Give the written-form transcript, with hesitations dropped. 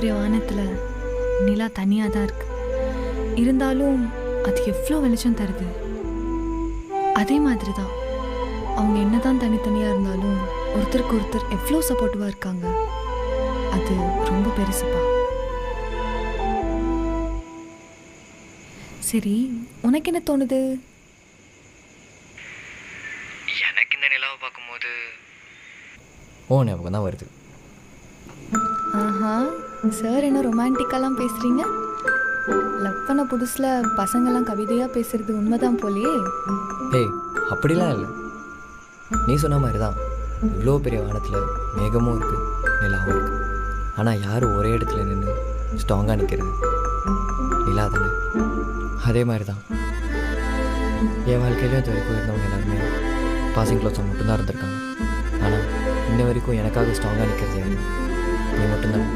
பெரிய வானத்தில் நிலா தனியாக தான் இருக்கு. இருந்தாலும் அது எவ்வளோ வெளிச்சம் தருது. அதே மாதிரி தான் அவங்க என்னதான் தனித்தனியாக இருந்தாலும் ஒருத்தருக்கு ஒருத்தர் எவ்வளோ சப்போர்ட்டிவாக இருக்காங்க. அது ரொம்ப பெருசுப்பா. சரி, உனக்கு என்ன தோணுது? எனக்கு இந்த நிலாவை பார்க்கும்போது ஞாபகம் தான் வருது. ஆஹா, சார் என்ன ரொமான்டிக்காலாம் பேசுகிறீங்க? லவ் பண்ண புதுசில் பசங்கள்லாம் கவிதையாக பேசுகிறது உண்மைதான் போலையே. ஏய், அப்படிலாம் இல்லை. நீ சொன்ன மாதிரி தான் இவ்வளோ பெரிய வானத்தில் மேகமும் இருக்குது, நிலாவும் இருக்குது. ஆனால் யாரும் ஒரே இடத்துல நின்று ஸ்ட்ராங்காக நிற்கிறது நிலா தானே. அதே மாதிரி தான் என் வாழ்க்கையிலையும் இது வரைக்கும் இருந்தவங்க எல்லாருமே பாசிங் க்ளோஸாக மட்டும்தான் இருந்திருக்காங்க. ஆனால் இன்ன வரைக்கும் எனக்காக ஸ்ட்ராங்காக நிற்கிறது யாரு? நீ மட்டும்தான்.